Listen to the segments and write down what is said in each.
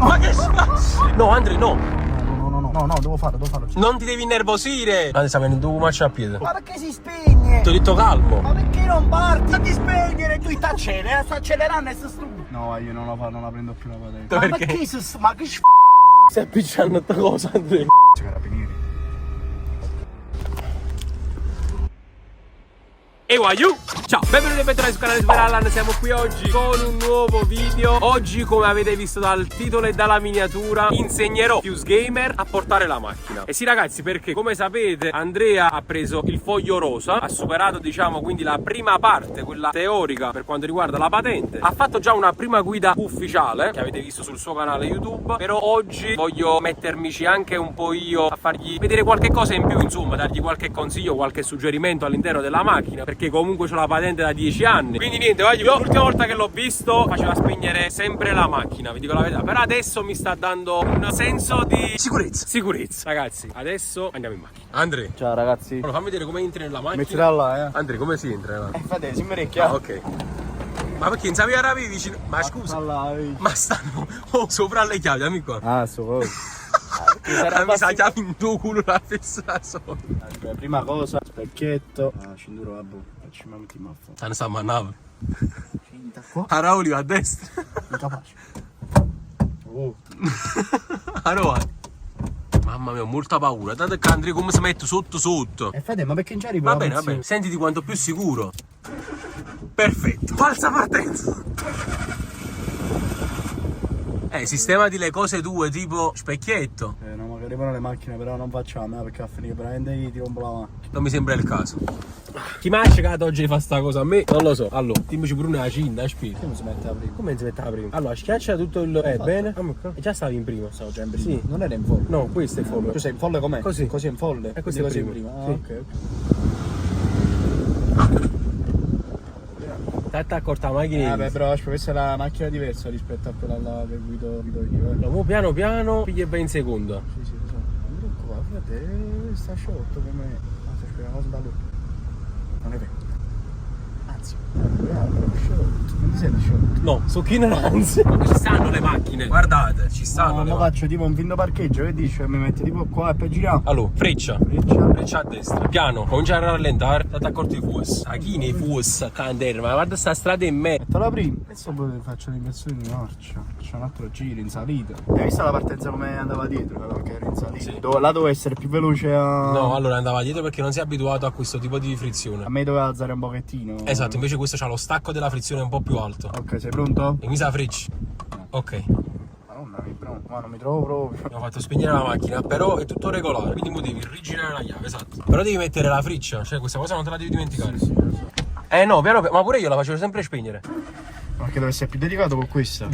Ma che schifo! No, Andrea, no. No, devo farlo. Non ti devi innervosire. Andrea, sta venendo un marcia a piede. Ma perché si spegne? Ti ho detto calmo. Ma perché non parti? Non ti spegnere, tu sta accelerando e sei stupido. No, io non la prendo più la patente. Ma perché? Ma che stai appicciando sta cosa, Andrea? Carabinieri. E waiu! Ciao, benvenuti e bentornati sul canale Superallan. Siamo qui oggi con un nuovo video. Oggi, come avete visto dal titolo e dalla miniatura, insegnerò Fuse Gamer a portare la macchina. E sì ragazzi, perché come sapete Andrea ha preso il foglio rosa, ha superato diciamo quindi la prima parte, quella teorica per quanto riguarda la patente. Ha fatto già una prima guida ufficiale che avete visto sul suo canale YouTube. Però oggi voglio mettermici anche un po' io a fargli vedere qualche cosa in più, insomma, dargli qualche consiglio, qualche suggerimento all'interno della macchina, perché comunque c'ho la patente da 10 anni. Quindi niente, voglio, l'ultima volta che l'ho visto faceva spegnere sempre la macchina, vi dico la verità. Però adesso mi sta dando un senso di sicurezza. Ragazzi, adesso andiamo in macchina. Andrea, Ciao ragazzi. allora, fammi vedere come entri nella macchina. Mettila là, Andrea, come si entra là? Fate, si merecchia. Ah, ok. Ma perché non sapevi arabi vicino? Ma scusa, ma stanno sopra le chiavi, dammi qua. Ah, so. Mi sa chiavi in tuo culo la fessa sopra. Prima cosa, specchietto. Cinduro, vabbè, facciamo metti maffa. Sta a nave. Cinta qua. A Rauli va a destra. Incapace. Allora, mamma mia, ho molta paura. Tanto che Andrea come si mette sotto. Fede, ma perché non ci arrivi? Va bene. Sentiti quanto più sicuro. Perfetto. Falsa partenza. Sistemati le cose tue, tipo specchietto. No, magari arrivano le macchine, però non facciamo, perché a finire veramente ti rompo la macchina. Non mi sembra il caso. Chi mi ha cercato oggi di fare sta cosa a me? Non lo so. Allora, dimmi pure una cinta, spiega. Come si mette la prima? Come si mette la prima? Allora, schiaccia tutto il... bene. E già stavi in prima. Stavo già in prima. Sì. Non era in folle. No, questo è il folle. Tu sei in folle com'è? Così. Così in folle? E questo è così in in prima. prima. Sì. Ok. Ti accorta la macchina. Vabbè, però questa è la macchina diversa rispetto a quella là che guido io. No, mo piano, pigli e vai in seconda. Sì, lo so. Non ti preoccupare, frate, sta sciolto come... Aspetta, una cosa da lui. Non è vero. Anzi, sciolto. Non ti senti sciolto? No, so che ignoranza. Ci stanno le macchine, guardate, ci stanno. No, ma faccio tipo un finto parcheggio, che dici? Mi metti tipo qua e poi giriamo. Allora, freccia a destra, piano, comincia a rallentare, state accorti i fuochi. A chi nei fuochi, candere, ma guarda sta strada in me. Metto la prima, adesso poi faccio l'inversione di marcia, faccio un altro giro in salita. Hai visto la partenza come andava dietro, perché era in salita? Sì. Là doveva essere più veloce a... No, allora andava dietro perché non si è abituato a questo tipo di A frizione. me doveva alzare un pochettino. Esatto, invece questo c'ha lo stacco della frizione un po' più alto. Ok, sei pronto? E mi sa freccia. Ok. Madonna, ma non mi trovo proprio. Abbiamo fatto spegnere la macchina, però è tutto regolare, quindi mo devi rigirare la chiave, esatto. Però devi mettere la freccia, cioè questa cosa non te la devi dimenticare. Sì, lo so. No, piano, ma pure io la facevo sempre spegnere. Perché deve essere più dedicato con questa.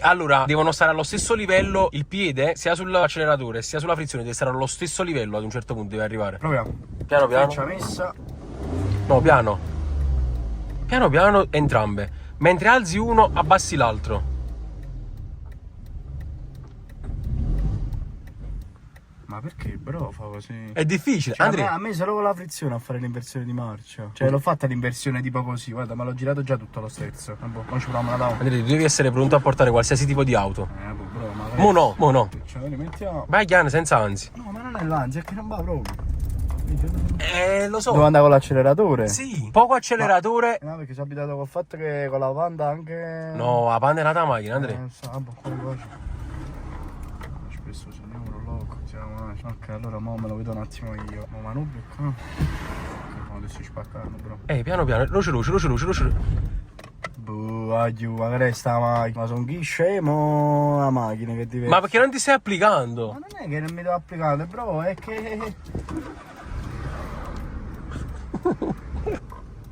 Allora, devono stare allo stesso livello il piede, sia sull'acceleratore sia sulla frizione, deve stare allo stesso livello ad un certo punto, deve arrivare. Proviamo. Piano. Freccia messa. No, piano, entrambe. Mentre alzi uno, abbassi l'altro. Ma perché bro fa così? È difficile, Cioè, Andrea. a me solo con la frizione a fare l'inversione di marcia. Cioè l'ho fatta l'inversione tipo così, guarda, ma l'ho girato già tutto lo stesso. Poi ci proviamo una down. Andrea, tu devi essere pronto a portare qualsiasi tipo di auto. Bro, ma Mo no. Cioè, li mettiamo. Vai chiano, senza anzi. No, ma non è l'ansia, è che non va proprio. Lo so. Devo andare con l'acceleratore? Sì, poco acceleratore. No, perché sono abituato col fatto che con la Panda anche... No, la Panda è nata macchina, Andrea. Spesso sono loco, ok, allora mo me lo vedo un attimo io. Ma Manubio qua. Ok, adesso ci spaccano, bro. Piano, luce. Aiuto, magari sta macchina. Ma sono chi scemo la macchina che diventa. Ma perché non ti stai applicando? Ma non è che non mi devo applicare, bro, è che...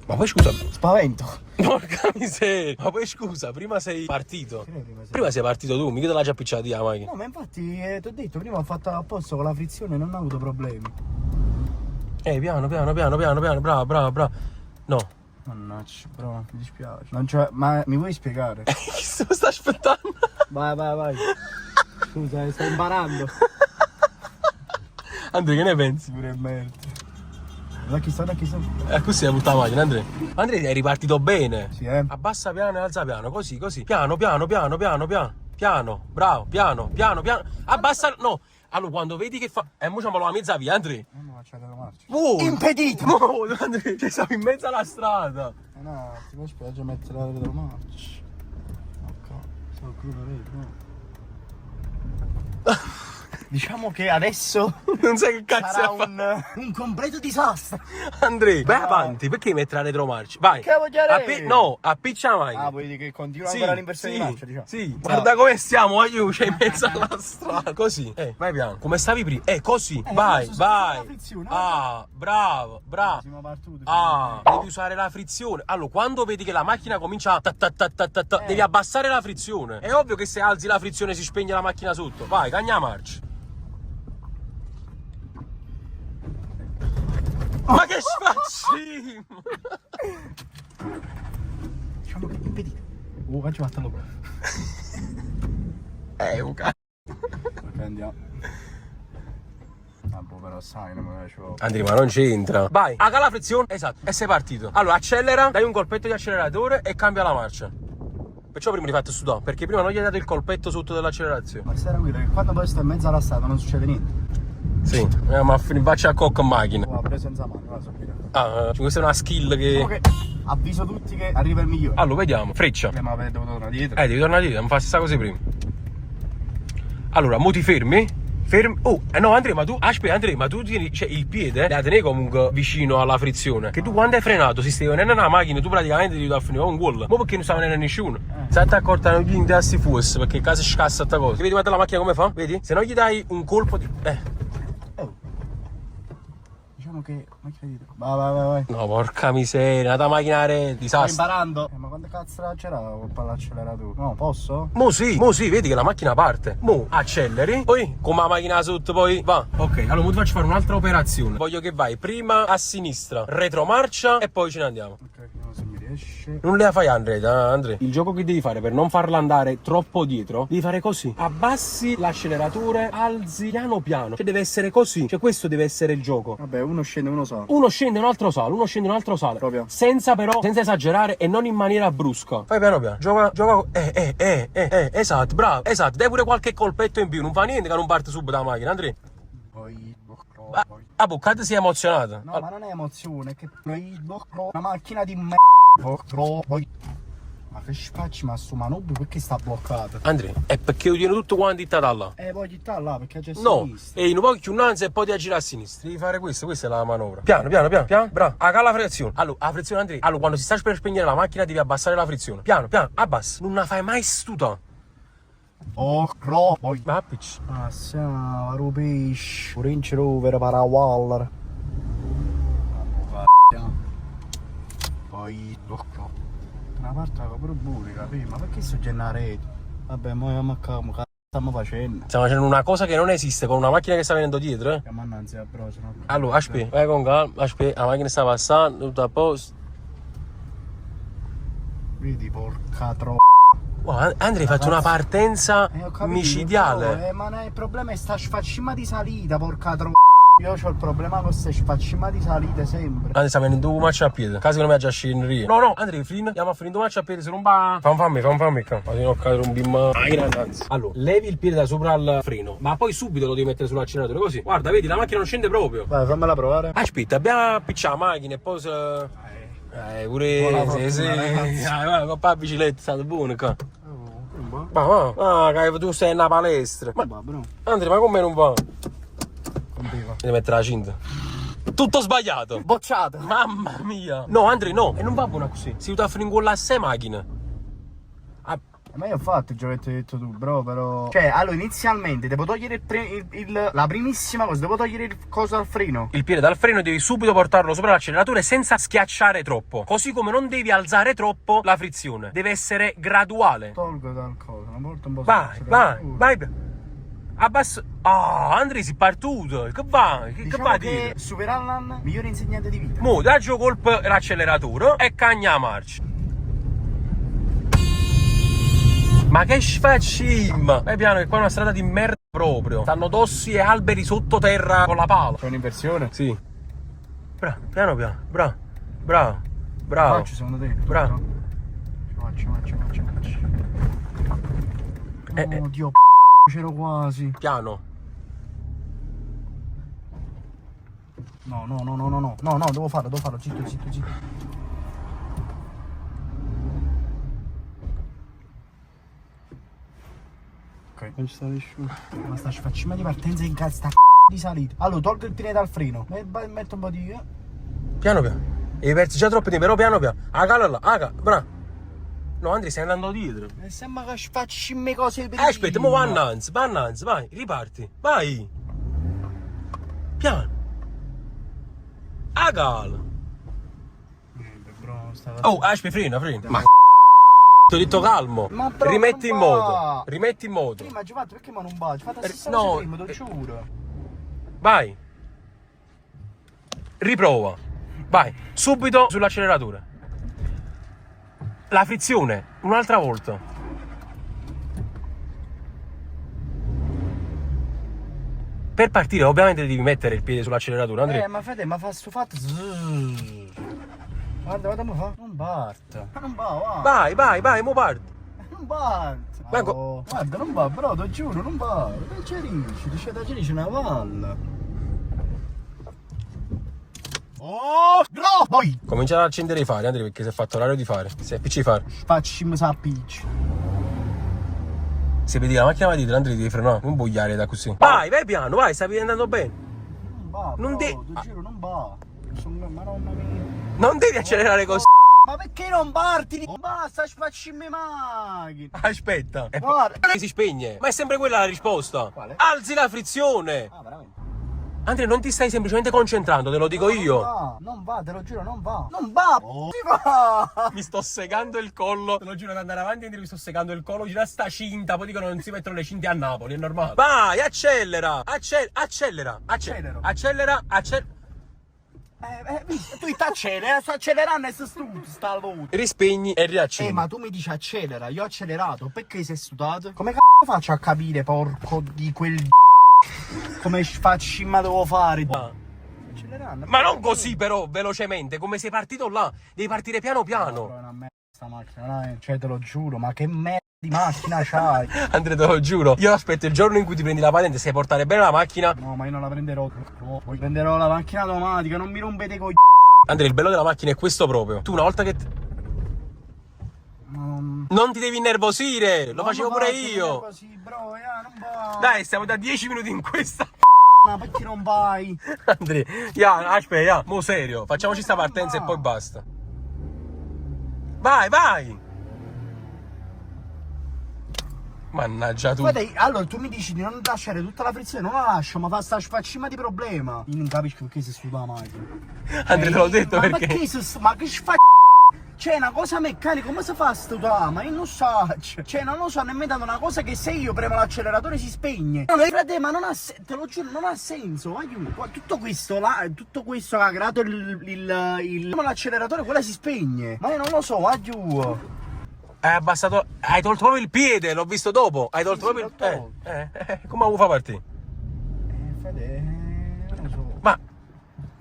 Ma poi scusa. Spavento. Porca miseria. Ma poi scusa, prima sei partito. Prima sei partito tu, mica te l'hai già appicciata la macchina. No, ma infatti ti ho detto, prima ho fatto a posto con la frizione e non ho avuto problemi. Piano, brava. No. Mannaggia, bro, mi dispiace. Non c'è... Ma mi vuoi spiegare? Chi se lo sta aspettando? Vai. Scusa, sto imparando. Andrea, che ne pensi? Pure merda. Da chi sono? Così hai buttato la macchina, Andrea. Andrea, è ripartito bene. Sì, Abbassa piano e alza piano, così. Piano. piano, bravo, piano, piano, piano. Abbassa, no. Allora, quando vedi che fa... mo c'è la mezza via, Andrea. Non faccio la marcia. Impedito! Andrea, ci siamo in mezzo alla strada. No, ti puoi spiaggia mettere la retromarcia. Ok, sono crudo no. Diciamo che adesso Non sai che cazzo sarà fa. un completo disastro. Andrea, vai avanti, perché mettere la retromarcia? Vai. Che voglio dire? No, appiccia la macchina. Ah, vuoi dire che continua ancora l'inversione di marcia, diciamo? Sì, guarda come stiamo, aiuto, c'è in mezzo alla strada. Così, vai piano. Come stavi prima? Così, vai, adesso vai. la frizione, Ah, bravo, bravo. Siamo partiti. Ah, devi usare la frizione. Allora, quando vedi che la macchina comincia a devi abbassare la frizione. È ovvio che se alzi la frizione si spegne la macchina sotto. Vai, cagna marcia. Ma che sfacci? Diciamo che impedito. Faccio fatta dopo. Un cazzo. Ok, andiamo. Ah, boh, però sai, non me la faccio. Andrea, ma non c'entra. Vai, aga la frizione. Esatto, e sei partito. Allora, accelera, dai un colpetto di acceleratore e cambia la marcia. Perciò prima ti fate sudare, perché prima non gli hai dato il colpetto sotto dell'accelerazione. Ma stai tranquillo che quando poi sto in mezzo alla strada non succede niente. Sì, ma faccia a cocco in macchina. Ho preso senza mano, la so qui. Ah, questa è una skill che... Ok, avviso tutti che arriva il migliore. Allora, vediamo. Freccia. Ma devo tornare dietro. Devi tornare dietro, non fa stessa cosa prima. Allora, mo ti fermi. Fermi. Oh, no, Andrea, ma tu. Aspetta, Andrea, ma tu tieni. Cioè, il piede la tenevi comunque vicino alla frizione. Che tu quando hai frenato, si stai venendo una macchina, tu praticamente devi finire un gol. Ma perché non stava venendo nessuno? Se ti accorta non gli interessi fosse, perché casa scassa sta cosa. Vedi guarda la macchina come fa? Vedi? Se non gli dai un colpo di. Diciamo che macchina dietro. Vai. No, porca miseria, la macchina Sto disastro. imparando. Ma quando cazzo c'era colpa l'acceleratore? No, posso? Mo sì, vedi che la macchina parte. Mo acceleri, poi come la macchina sotto poi va. Ok, allora mo ti faccio fare un'altra operazione. Voglio che vai prima a sinistra, retromarcia e poi ce ne andiamo. Ok, vediamo se mi riesce. Non le fai Andrea. Il gioco che devi fare per non farla andare troppo dietro, devi fare così. Abbassi l'acceleratore, alzi piano piano. Cioè deve essere così. Cioè questo deve essere il gioco. Vabbè, uno scende, uno sale. Uno scende un altro sale, uno scende un altro sale. Proprio. Senza esagerare e non in maniera brusca. Fai piano piano. Gioca. Esatto, bravo. Esatto, dai pure qualche colpetto in più. Non fa niente che non parte subito la macchina, Andrea. Poi. Ah, boccata si è emozionata. No, ma non è emozione, è che una macchina di me. Ma che spacci, ma sto manubrio perché sta bloccato? Andrea, è perché io tieni tutto quanto da là. Voglio stare là perché c'è No, sinistra. e un po' più innanzi e poi ti girare a sinistra. Devi fare questo, questa è la manovra. Piano, bravo. Aga la frizione. Allora, la frizione Andrea. Allora, quando si sta per spegnere la macchina devi abbassare la frizione. Piano, abbassa. Non la fai mai stuta. Poi. Ma appicci. Passiamo, rupisci. Range Rover para Waller. Poi. Una parte pure buona, capì? Ma perché sto gennare? Vabbè, mo andiamo a camo, cazzo stiamo facendo? Stiamo facendo una cosa che non esiste con una macchina che sta venendo dietro, Siamo annanzi a broce, no? Allora, aspetta, vai con calma, aspetta, la macchina sta passando, tutto a posto. Vedi, porca Wow, Andrea, hai fatto una partenza ho capito, micidiale. ma il problema è sta sfaccima di salita, porca Io ho il problema con queste sfaccima di salite sempre. Andrea sta venendo due marce a piede. Caso che non mi ha già sceneria. No, Andrea, andiamo a finire due marce a piede. Se non va. Fammi qua. Così non cadere un bim. Allora, levi il piede da sopra al freno. Ma poi subito lo devi mettere sull'acceleratore. Così. Guarda, vedi, la macchina non scende proprio. Vai, fammela provare. Aspetta, abbiamo appicciato la macchina e poi se. Pure. Sì. Guarda, con la bicicletta è stato buono qua. Ma tu stai in una palestra. Ma Andrea, ma come non va? Devi mettere la cinta. Tutto sbagliato. Bocciato. Mamma mia. No, Andrea, no. E non va buona così. Si usa a fare incollare 6 macchine. Ma io ho fatto il giovetto che hai detto tu, bro, però. Cioè, allora, inizialmente devo togliere la primissima cosa, devo togliere il coso al freno. Il piede dal freno devi subito portarlo sopra l'acceleratore senza schiacciare troppo. Così come non devi alzare troppo la frizione. Deve essere graduale. Tolgo dal coso, una volta un po'. Vai. Abbasso. Andrea si è partito. Che va? Che va a dire? Superallan, migliore insegnante di vita. Mo, daggio colpo l'acceleratore e cagna marcia. Ma che sfaccim! Vai piano che qua è una strada di merda proprio. Stanno tossi e alberi sottoterra con la pala. C'è un'inversione? Sì. Piano. Bravo. Faccio secondo te? Bravo. Faccio. Dio, c'ero quasi. Piano. No, devo farlo, zitto. Ok, non ci sta nessuno. Ma sta facciamo di partenza in casa, sta di salita. Allora, tolgo il piede dal freno. Metto un po' di... Piano. Hai perso già troppo tempo, però piano. Aga, bravo. No, Andrea, stai andando dietro. Sembra che facciamo le cose per Aspetta, mo va innanzi, vai, riparti. Vai. Piano. A gala. Oh, aspetta, frena. Ma ti ho detto calmo. Ma Rimetti in moto. Prima Giovanni, perché ma non va? Ci fate la stessa No. cosa prima, te lo giuro. Vai. Riprova. Vai, subito sull'acceleratore. La frizione, un'altra volta. Per partire ovviamente devi mettere il piede sull'acceleratore, Andrea. Ma Fede, ma fa sto fatto. Guarda come fa. Non parte. Ma non va, Vai, mo parti. Non parte. Manco- Oh, guarda, non va, però, te giuro, non va. Non ci riesci una palla. Oh, no! Poi! Comincia ad accendere i fari, Andrea, perché si è fatto l'orario di fare. Si è appicci i fari. Facciamo sappici. Se vedi la macchina va dietro, Andrea, devi frenare, non bugliare da così. Vai piano, vai, stai andando bene. Non va, Non te de- giuro, non va. Madonna mia. Non devi accelerare così. Ma perché non parti? Basta, facciamo le macchine. Aspetta. E Guarda. poi si spegne. Ma è sempre quella la risposta. Quale? Alzi la frizione. Ah, veramente? Andrea, non ti stai semplicemente concentrando, te lo dico io. Non va, te lo giuro, non va. Non va! Si va! Mi sto segando il collo. Te lo giuro, ad andare avanti e indietro mi sto segando il collo. Gira sta cinta. Poi dicono non si mettono le cinte a Napoli, è normale. Vai, accelera. Accelera. Tu sto accelerando e sei stupido, sta volta. Rispegni e riaccendi. Ma tu mi dici accelera, io ho accelerato, perché sei studato? Come cazzo faccio a capire, porco di quel come faccio, ma devo fare? Accelerando. Ma non così però, velocemente, come sei partito là. Devi partire piano piano. È una merda sta macchina, dai, cioè te lo giuro, ma che merda di macchina c'hai? Andrea, te lo giuro. Io aspetto il giorno in cui ti prendi la patente, sai portare bene la macchina. No, ma io non la prenderò. No, poi prenderò la macchina automatica, non mi rompete coi Andrea, il bello della macchina è questo proprio. Tu una volta che... Non ti devi innervosire, lo facevo pure io. Così, bro, non va. Dai, stiamo da 10 minuti in questa. Ma perché non vai? Andrea, aspetta, mo serio, facciamoci sta partenza e poi basta. Vai. Mannaggia tu. Guarda, allora tu mi dici di non lasciare tutta la frizione, non la lascio, ma fa sta sfaccima di problema. Io non capisco perché si studia la macchina. Andrea, te l'ho detto ma perché. Ma che fa? C'è una cosa meccanica, come si fa a studiare? Ma io non so, cioè non lo so, nemmeno tanto una cosa che se io premo l'acceleratore si spegne. No, frate, ma non ha te lo giuro, non ha senso, aiuto. Tutto questo che ha creato l'acceleratore, quella si spegne. Ma io non lo so, aiuto. Hai abbassato. Hai tolto proprio il piede, l'ho visto dopo. Hai tolto proprio il piede. Come lo fa partire? Frate, non lo so.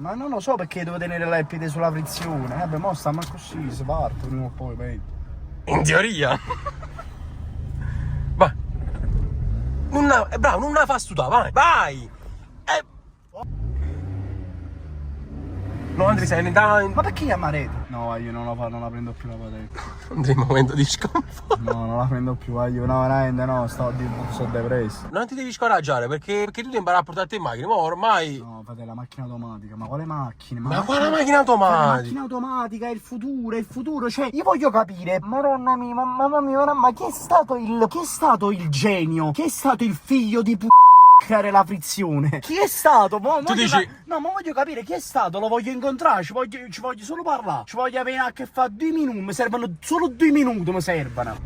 Ma non lo so perché devo tenere il piede sulla frizione. Vabbè, mo sta ma così, si parte prima o poi, vedi. In teoria. Vai. Bravo, non la fa studiare, vai. No, Andrea, sei in... Ma perché chiamarete? No, io non la prendo più la patente. Andrea, momento di sconforto. No, non la prendo più, io no, veramente no, sto depresso. Non ti devi scoraggiare perché tu devi imparare a portarti in macchina, ma ormai... No, fate la macchina automatica, ma quale macchina? Ma quale macchina automatica? La macchina automatica è il futuro, cioè, io voglio capire, madonna mia, mamma mia, ma chi è stato il genio? Chi è stato il figlio di creare la frizione? Chi è stato? Tu dici... No, ma voglio capire chi è stato, lo voglio incontrare, ci voglio solo parlare, ci voglio avere a che fare 2 minuti, mi servono solo 2 minuti, mi servono.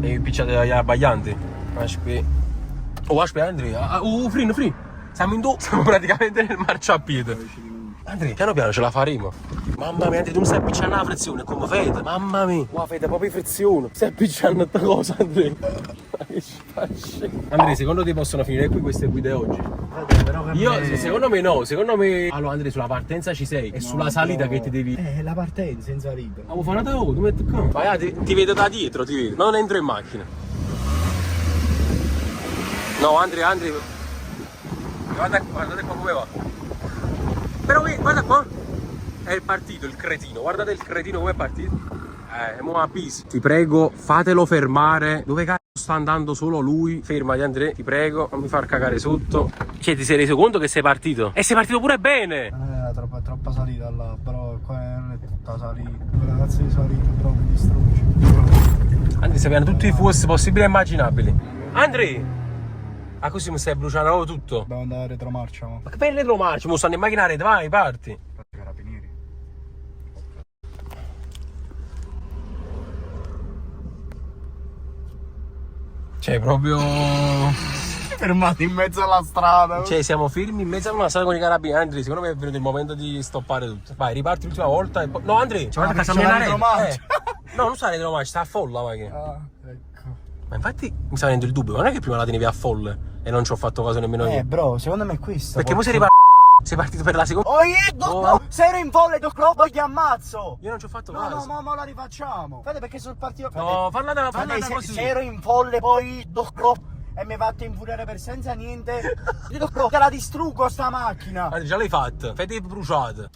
E picciate gli abbaglianti. Aspetta. Oh, aspetta, Andrea. Free. Siamo praticamente nel marciapiede. Andrea, piano piano ce la faremo. Mamma mia, Andrea, tu mi stai appicciando la frizione, come fate? Mamma mia. Qua fate proprio frizione. Stai appicciando questa cosa, Andrea. Ma che faccio? Andrea, secondo te possono finire qui queste guide oggi? Secondo me no, secondo me... Allora, Andrea, sulla partenza ci sei. È sulla salita che ti devi... La partenza in salita. Ma vuoi fare una tu metti qua. Vai, ti vedo da dietro, ti vedo. Non entro in macchina. No, Andri. Guardate qua come va. Però guarda qua. È il partito, il cretino. Guardate il cretino come è partito. Mo a bis. Ti prego, fatelo fermare. Dove cazzo sta andando solo lui? Fermati Andrea, ti prego, non mi far cagare sotto. Cioè, ti sei reso conto che sei partito? E sei partito pure bene! È troppa salita là, però qua non è tutta salita. Quella cazzo di salita, però mi distrugge. Andrea, sappiamo tutti i fuochi possibili e immaginabili. Andrea! Ah, così mi stai bruciando tutto? Dobbiamo andare a retromarcia, mo. Ma che belle retromarcia, mo stanno in macchina, vai, parti. Carabinieri. Cioè, proprio... Fermati in mezzo alla strada. Cioè, siamo fermi in mezzo a una strada con i carabinieri. Andrea, secondo me è venuto il momento di stoppare tutto. Vai, riparti l'ultima volta e poi... No, Andrea, guarda che sta retromarcia. No, non sta la retromarcia, sta a folla, ma che... Ah, ecco. Ma infatti mi sta venendo il dubbio, ma non è che prima la tenevi a folle e non ci ho fatto caso nemmeno io. Bro, secondo me è questo. Perché mo sei partito per la seconda... Oh, io se ero in folle, ti ammazzo. Io non ci ho fatto No, caso. no, ma la rifacciamo. Fate perché sul partito... No, falla così. Se ero in folle, poi e mi fate infuriare per senza niente. Io te la distruggo sta macchina. Guarda, già l'hai fatta, fate bruciate.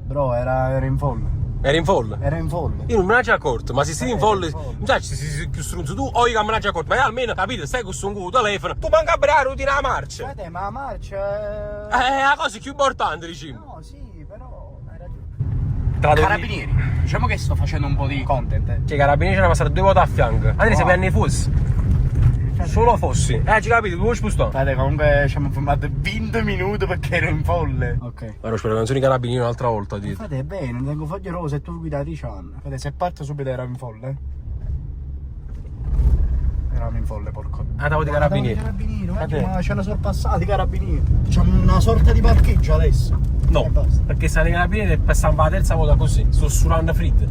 Bro, era in folle. Eri in folle? Era in folle. Io non me ne già accorto, ma se stai in folle, in folle. non sai se sei più stronzo tu o io che me ne già accorto, ma io almeno capite, stai con sto telefono, tu manca a brare routine la marcia. Guardate, ma la marcia è... La cosa più importante, diciamo. No, sì, però hai ragione. Carabinieri, diciamo che sto facendo un po' di content. Cioè, i carabinieri c'erano passati 2 volte a fianco. Andrea, se prende i fossi. Solo fossi. Ci capite, tu vuoi spostare? Guardate, comunque ci abbiamo fermato 20 minuti perché ero in folle. Ok. Guarda, spero che non sono i carabinieri un'altra volta, dite. Fate bene, tengo foglie rose e tu guidati Chan. Fate, se parto subito ero in folle. Eravamo in folle, porco. Andavo di carabinieri. Ma ci hanno sorpassato i carabinieri. Facciamo una sorta di parcheggio adesso. No, perché stanno i carabinieri e passano la terza volta così. Sto surando freddo.